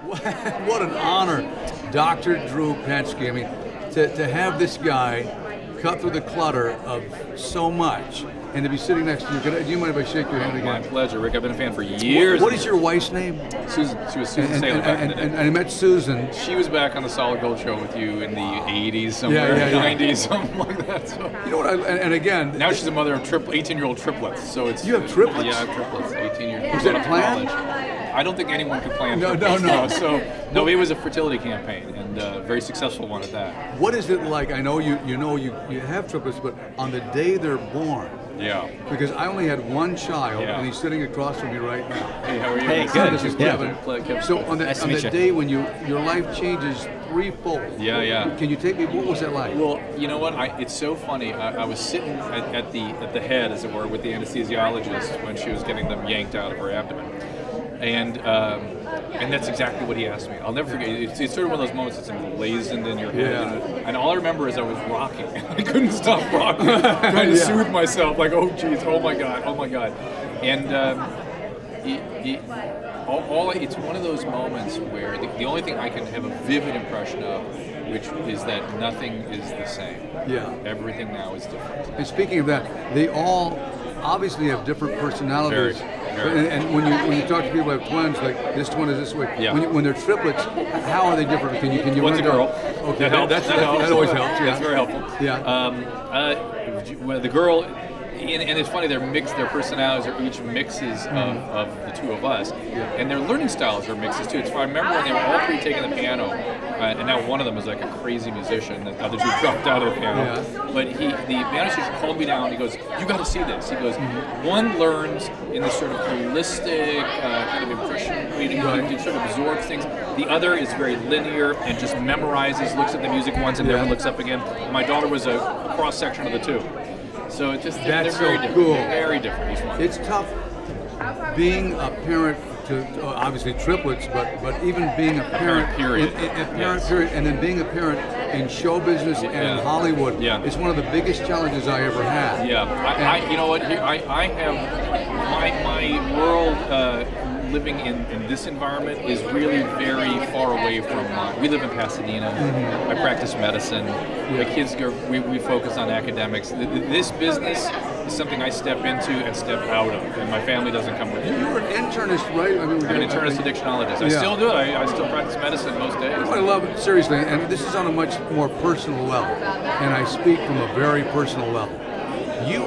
What an honor, Dr. Drew Penske. I mean, to have this guy cut through the clutter of so much and to be sitting next to you. Do you mind if I shake your hand again? My pleasure, Rick. I've been a fan for years. What is your wife's name? Susan. She was Susan Salem back in the day. And I met Susan. She was back on the Solid Gold Show with you in the 80s, somewhere, 90s, something like that. So. You know what? And again, now she's a mother of 18-year-old triplets. So it's you have triplets? Yeah, I have triplets. 18 years. Was that planned? I don't think anyone could plan. No. So no, it was a fertility campaign, and a very successful one at that. What is it like? I know you have triplets, but on the day they're born. Yeah. Because I only had one child, and he's sitting across from me right now. Hey, how are you? Hey, good. This is Kevin. So on the day when your life changes threefold. Yeah. Can you take me? What was that like? Well, you know what? It's so funny. I was sitting at the head, as it were, with the anesthesiologist when she was getting them yanked out of her abdomen, and that's exactly what he asked me. I'll never forget. It's sort of one of those moments that's emblazoned in your head. And all I remember is I was rocking. I couldn't stop rocking, trying to soothe myself. Like, oh, geez, oh my God. And it's one of those moments where the only thing I can have a vivid impression of, which is that nothing is the same. Yeah. Everything now is different. And speaking of that, they all obviously have different personalities. Very. And when you talk to people who have twins, like this twin is this way. Yeah. When they're triplets, how are they different? Can you One's a girl. Okay, that always helps. Yeah, it's very helpful. Yeah. The girl. And it's funny, their personalities are each mixes of the two of us, and their learning styles are mixes too. It's fun. I remember when they were all three taking the piano, and now one of them is like a crazy musician. The other two dropped out of the piano. Yeah. But the piano teacher called me down. He goes, "You got to see this." He goes, "One learns in this sort of holistic kind of impression reading, he sort of absorbs things. The other is very linear and just memorizes, looks at the music once and never looks up again." My daughter was a cross section of the two. So it just they're very different. Cool. Very different. Each one. It's tough being a parent to obviously triplets, but even being a parent period, period, and then being a parent in show business and in Hollywood. It's one of the biggest challenges I ever had. Yeah, you know what? I have my world. Living in this environment is really very far away from mine. We live in Pasadena. I practice medicine. My kids we focus on academics. This business is something I step into and step out of, and my family doesn't come with me. You were an internist, right? I'm an internist addictionologist. I still do it. I still practice medicine most days. I love it, seriously, and this is on a much more personal level, and I speak from a very personal level. You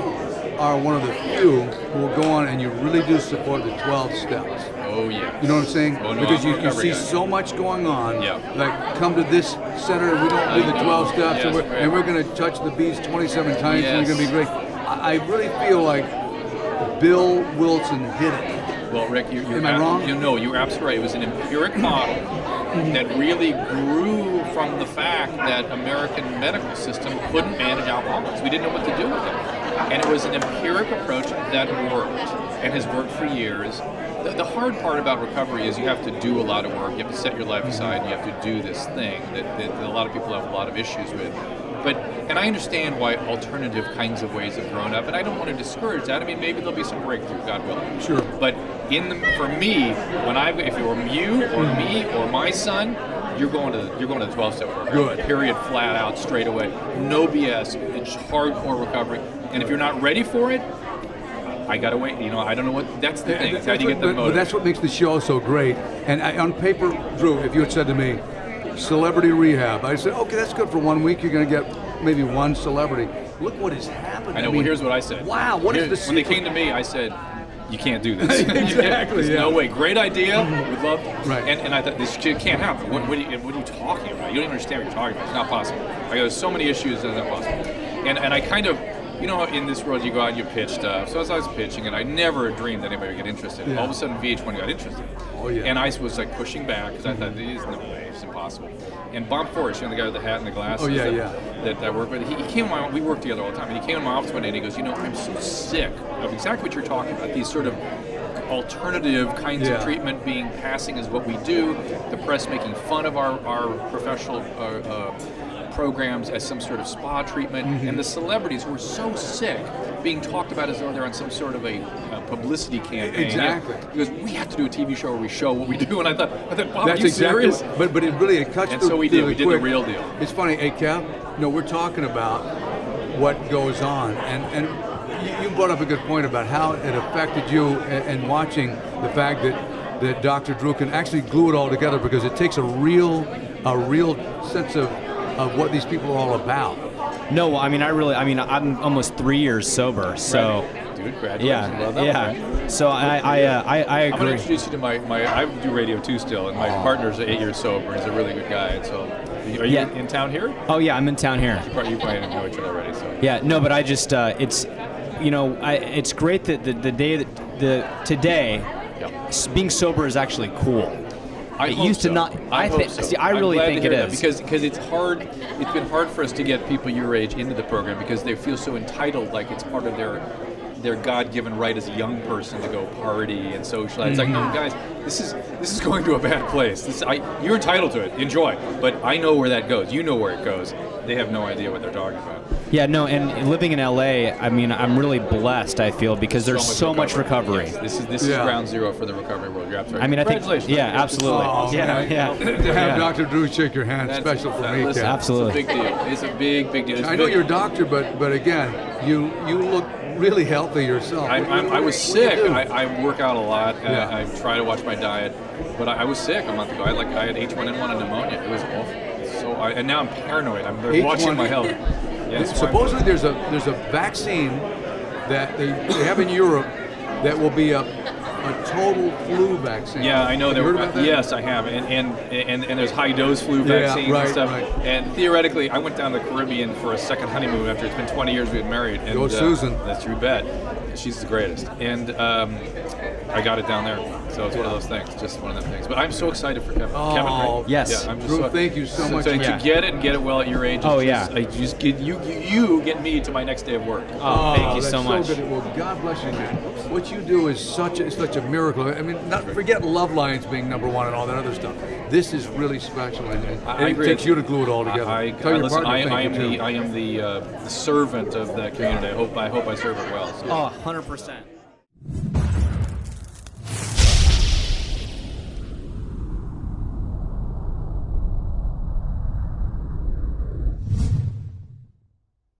are one of the few who will go on and you really do support the 12 steps. Oh, yeah. You know what I'm saying? Oh, no, because you see so much going on. Yeah. Like, come to this center, we don't do the 12 steps, and we're going to touch the beats 27 times, and you're going to be great. I really feel like Bill Wilson did it. Well, Rick, am I wrong? No, you're absolutely right. It was an empiric model that really grew from the fact that American medical system couldn't manage alcoholics. We didn't know what to do with them. And it was an empiric approach that worked and has worked for years. The hard part about recovery is you have to do a lot of work. You have to set your life aside and you have to do this thing that a lot of people have a lot of issues with. And I understand why alternative kinds of ways have grown up, and I don't want to discourage that. I mean, maybe there'll be some breakthrough, God willing. Sure. But for me, if it were you or me or my son, you're going to the 12-step program. Good. Period, flat out, straight away. No BS. It's hardcore recovery. And if you're not ready for it, I gotta wait. You know, I don't know what. That's the thing. How do you get the motive? But that's what makes the show so great. And on paper, Drew, if you had said to me, celebrity rehab, I said, okay, that's good for 1 week. You're going to get maybe one celebrity. Look what has happened. I know. Well, here's what I said. Wow, what is the secret? When they came to me, I said, you can't do this. Exactly. There's no way. Great idea. We'd love. Right. And I thought this shit can't happen. What are you talking about? You don't even understand what you're talking about. It's not possible. There's so many issues that it's not possible. And I kind of. You know, in this world, you go out and you pitch stuff. So as I was pitching, and I never dreamed that anybody would get interested. All of a sudden, VH1 got interested. Oh, yeah. And I was like pushing back because I thought, there's no way, it's impossible. And Bob Forrest, you know, the guy with the hat and the glasses that I work with, he came to my, we work together all the time, and he came to my office one day and he goes, you know, I'm so sick of exactly what you're talking about, these sort of alternative kinds of treatment passing is what we do, the press making fun of our professional programs as some sort of spa treatment, and the celebrities who are so sick being talked about as though they're on some sort of a publicity campaign. Exactly. Because we have to do a TV show where we show what we do, and I thought, wow, That's are you exactly. serious? But it really cuts And through. so we did. through We did quick. the real deal. It's funny, hey Kev. No, we're talking about what goes on, and you brought up a good point about how it affected you, and watching the fact that Dr. Drew can actually glue it all together, because it takes a real sense of what these people are all about. No, I mean, I'm almost 3 years sober, so. Dude, congratulations. Yeah, Well done, yeah. man. So I I'm going agree. to introduce you to my I do radio too still, and my partner's 8 years sober. He's a really good guy. And so, are you in town here? Oh yeah, I'm in town here. You probably know each other already. So. Yeah, no, but I just it's, it's great that the day that today, being sober is actually cool. I It hope used to so. not. I hope think. so. See, I I'm really glad think to it hear that, is because it's hard. It's been hard for us to get people your age into the program because they feel so entitled, like it's part of their God-given right as a young person to go party and socialize. It's like, no, guys, this is going to a bad place. You're entitled to it. Enjoy, but I know where that goes. You know where it goes. They have no idea what they're talking about. Yeah, no, and living in LA, I mean, I'm really blessed, I feel, because there's so much recovery. Yes, this is ground zero for the recovery world. You're absolutely right. I mean, I think, Congratulations. yeah, absolutely. Oh, yeah. To have Dr. Drew shake your hand, special for me, Listen, Kev. Absolutely. It's a big deal. It's a big deal. I know you're a doctor, but again, you look really healthy yourself. I was sick. I work out a lot. Yeah. I try to watch my diet, but I was sick a month ago. I had H1N1 and pneumia. It was awful. So and now I'm paranoid. I'm watching my health. Yeah, supposedly there's a vaccine that they have in Europe that will be a total flu vaccine. Yeah, I know. Have you heard about that? Yes, I have. And there's high dose flu vaccines right, and stuff. right. And theoretically, I went down to the Caribbean for a second honeymoon after it's been 20 years we've been married. And, Go Susan. That's you bet. She's the greatest. And I got it down there. So it's one of those things, just one of them things. But I'm so excited for Kevin. Oh, Kevin, right? yes. Yeah, I'm just Drew, thank you so much. To man. get it and get it well at your age. Oh, I just get you get me to my next day of work. Oh, thank you that's so much. Good. Well, God bless you, man. What you do is such a miracle. I mean, forget Love Lines being #1 and all that other stuff. This is really special, and I it agree. takes you to glue it all together. Tell your partner thank you, too. I am the servant of that community. I hope I serve it well. So. Oh, 100%.